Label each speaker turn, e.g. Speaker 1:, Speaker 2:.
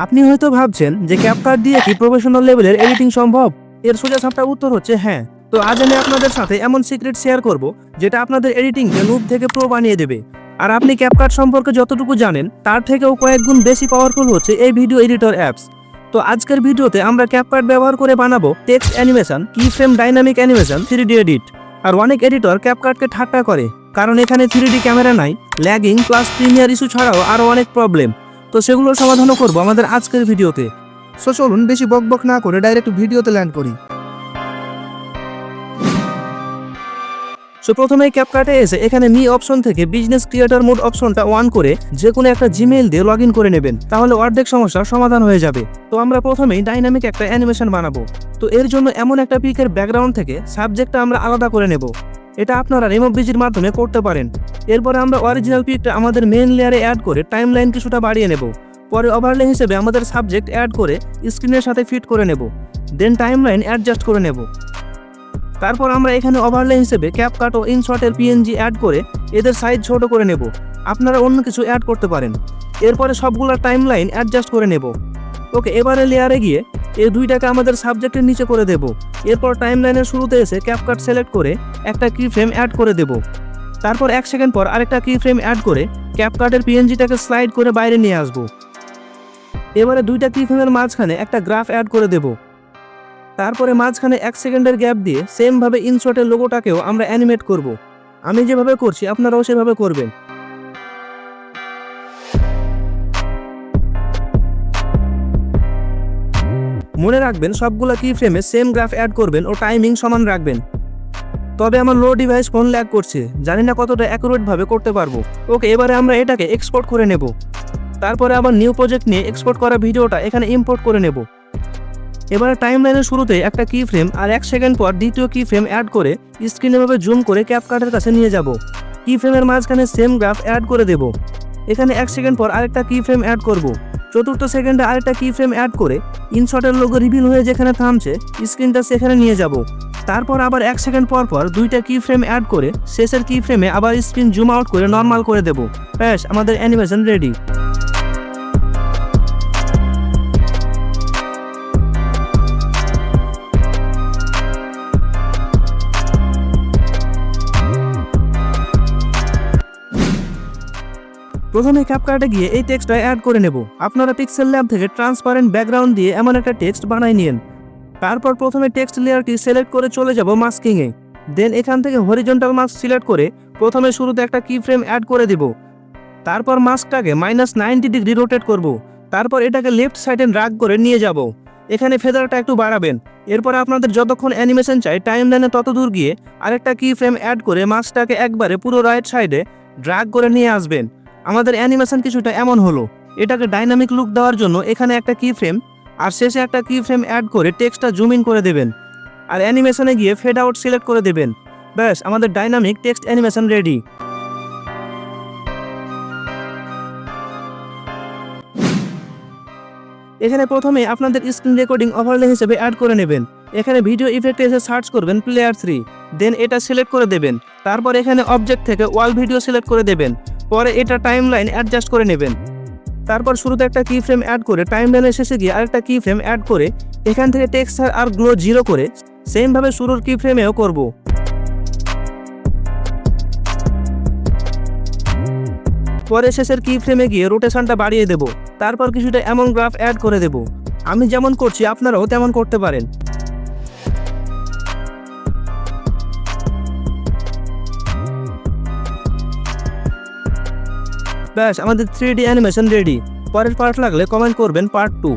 Speaker 1: আপনি হয়তো ভাবছেন যে ক্যাপকাট দিয়ে কি প্রফেশনাল লেভেলের এডিটিং সম্ভব? এর সোজাসাপটা উত্তর হচ্ছে হ্যাঁ। তো আজ আমি আপনাদের সাথে এমন সিক্রেট শেয়ার করব যেটা আপনাদের এডিটিংকে নুব থেকে প্রো বানিয়ে দেবে। আর আপনি ক্যাপকাট সম্পর্কে যতটুকু জানেন তার থেকেও কয়েক গুণ বেশি পাওয়ারফুল হচ্ছে এই ভিডিও এডিটর অ্যাপস। তো আজকের ভিডিওতে আমরা ক্যাপকাট ব্যবহার করে বানাবো text animation, keyframe, dynamic animation, 3D edit. আর অনেক এডিটর ক্যাপকাটকে ঠাট্টা করে কারণ এখানে 3D ক্যামেরা নাই, ল্যাগিং প্লাস প্রিমিয়ার ইস্যু ছাড়াও আরও অনেক প্রবলেম। তো সেগুলোর সমাধানও করবো আমাদের আজকের ভিডিওতে। সো চলুন বেশি বকবক না করে ডাইরেক্ট ভিডিওতে ল্যান্ড করি। সো প্রথমেই ক্যাপকাটে এসে এখানে মি অপশন থেকে বিজনেস ক্রিয়েটর মোড অপশনটা অন করে যে কোনো একটা জিমেইল দিয়ে লগ ইন করে নেবেন, তাহলে অর্ধেক সমস্যার সমাধান হয়ে যাবে। তো আমরা প্রথমেই ডাইনামিক একটা অ্যানিমেশন বানাবো। তো এর জন্য এমন একটা পিকের ব্যাকগ্রাউন্ড থেকে সাবজেক্টটা আমরা আলাদা করে নেব। এটা আপনারা রিমুভ বিজির মাধ্যমে করতে পারেন। এরপরে আমরা অরিজিনাল পিকটা আমাদের মেইন লেয়ারে অ্যাড করে টাইমলাইন কিছুটা বাড়িয়ে নেব। পরে ওভারলে হিসেবে আমাদের সাবজেক্ট অ্যাড করে স্ক্রিনের সাথে ফিট করে নেব। দেন টাইমলাইন অ্যাডজাস্ট করে নেব। তারপর আমরা এখানে ওভারলে হিসেবে ক্যাপকাট ও ইনশটের পিএনজি অ্যাড করে এদের সাইজ ছোট করে নেব। আপনারা অন্য কিছু অ্যাড করতে পারেন। এরপরে সবগুলো টাইমলাইন অ্যাডজাস্ট করে নেব। ওকে, এবারে লেয়ারে গিয়ে এই দুইটাকে আমাদের সাবজেক্টের নিচে করে দেব। এরপর টাইমলাইনের শুরুতে এসে ক্যাপকাট সিলেক্ট করে একটা কি ফ্রেম অ্যাড করে দেব। তারপর 1 সেকেন্ড পর আরেকটা কি ফ্রেম অ্যাড করে ক্যাপকাটের পিএনজিটাকে স্লাইড করে বাইরে নিয়ে আসব। এবারে দুইটা কি ফ্রেমের মাঝখানে একটা গ্রাফ অ্যাড করে দেব। তারপরে মাঝখানে 1 সেকেন্ডের গ্যাপ দিয়ে সেম ভাবে ইনশটের লোগোটাকেও আমরা অ্যানিমেট করব। আমি যেভাবে করছি আপনারাও সেভাবে করবেন। মনে রাখবেন সবগুলা কি ফ্রেমে সেম গ্রাফ অ্যাড করবেন ও টাইমিং সমান রাখবেন। তবে আমার লো ডিভাইস ফোন ল্যাগ করছে, জানি না কতটা অ্যাকুরেট ভাবে করতে পারবো। ওকে, এবারে আমরা এটাকে এক্সপোর্ট করে নেব। তারপরে আবার নিউ প্রজেক্ট নিয়ে এক্সপোর্ট করা ভিডিওটা এখানে ইম্পোর্ট করে নেব। এবারে টাইমলাইনের শুরুতে একটা কি ফ্রেম আর 1 সেকেন্ড পর দ্বিতীয় কি ফ্রেম অ্যাড করে স্ক্রিনে ভাবে জুম করে ক্যাপকাটের কাছে নিয়ে যাব। কি ফ্রেমের মাঝখানে সেম গ্রাফ অ্যাড করে দেব। এখানে 1 সেকেন্ড পর আরেকটা কি ফ্রেম অ্যাড করব। চতুর্থ সেকেন্ডে আরেকটা কি ফ্রেম অ্যাড করে ইনশটের লোগো রিভিল হয়ে যেখানে থামছে স্ক্রিনটা সেখানে নিয়ে যাব। তারপর আবার 1 সেকেন্ড পর পর দুইটা কি ফ্রেম অ্যাড করে শেষের কি ফ্রেমে আবার স্ক্রিন জুম আউট করে নর্মাল করে দেব। ব্যাস, আমাদের অ্যানিমেশন রেডি। প্রথমে ক্যাপকাটে গিয়ে এই টেক্সটটা অ্যাড করে নেব। আপনারা পিক্সেল ল্যাব থেকে ট্রান্সপারেন্ট ব্যাকগ্রাউন্ড দিয়ে এমন একটা টেক্সট বানিয়ে নিন। তারপর প্রথমে টেক্সট লেয়ারটি সিলেক্ট করে চলে যাব মাস্কিংয়ে। দেন এখান থেকে হরিজন্টাল মাস্ক সিলেক্ট করে প্রথমে শুরুতে একটা কি ফ্রেম অ্যাড করে দেব। তারপর মাস্কটাকে -90 ডিগ্রি রোটেট করব। তারপর এটাকে লেফট সাইডে ড্র্যাগ করে নিয়ে যাব। এখানে ফেদারটা একটু বাড়াবেন। এরপর আপনাদের যতক্ষণ অ্যানিমেশন চাই টাইমলাইনে তত দূর গিয়ে আরেকটা কি ফ্রেম অ্যাড করে মাস্কটাকে একবারে পুরো রাইট সাইডে ড্র্যাগ করে নিয়ে আসবেন। আমাদের অ্যানিমেশন কিছুটা এমন হলো। এটাকে ডাইনামিক লুক দেওয়ার জন্য এখানে একটা কি ফ্রেম আর শেষে একটা কি ফ্রেম অ্যাড করে টেক্সটটা জুম ইন করে দেবেন। আর অ্যানিমেশনে গিয়ে ফেড আউট সিলেক্ট করে দেবেন। ব্যাস, আমাদের ডাইনামিক টেক্সট অ্যানিমেশন রেডি। এখানে প্রথমে আপনাদের স্ক্রিন রেকর্ডিং ওভারলে হিসেবে অ্যাড করে নেবেন। এখানে ভিডিও ইফেক্টে এসে সার্চ করবেন প্লেয়ার 3, দেন এটা সিলেক্ট করে দেবেন। তারপর এখানে অবজেক্ট থেকে ওয়াল ভিডিও সিলেক্ট করে দেবেন। পরে এটা টাইমলাইন অ্যাডজাস্ট করে নেবেন। তারপর শুরুতে একটা কি ফ্রেম অ্যাড করে টাইমলাইনের শেষে গিয়ে আরেকটা কি ফ্রেম অ্যাড করে এখান থেকে টেক্সচার আর গ্লো 0 করে সেম ভাবে শুরুর কি ফ্রেমেও করব। পরে শেষের কি ফ্রেমে গিয়ে রোটেশনটা বাড়িয়ে দেব। তারপর কিছুটা এমন গ্রাফ অ্যাড করে দেব। আমি যেমন করছি আপনারাও তেমন করতে পারেন। ব্যাস, আমাদের 3D অ্যানিমেশন রেডি। পরের পার্ট লাগলে কমেন্ট করবেন পার্ট 2।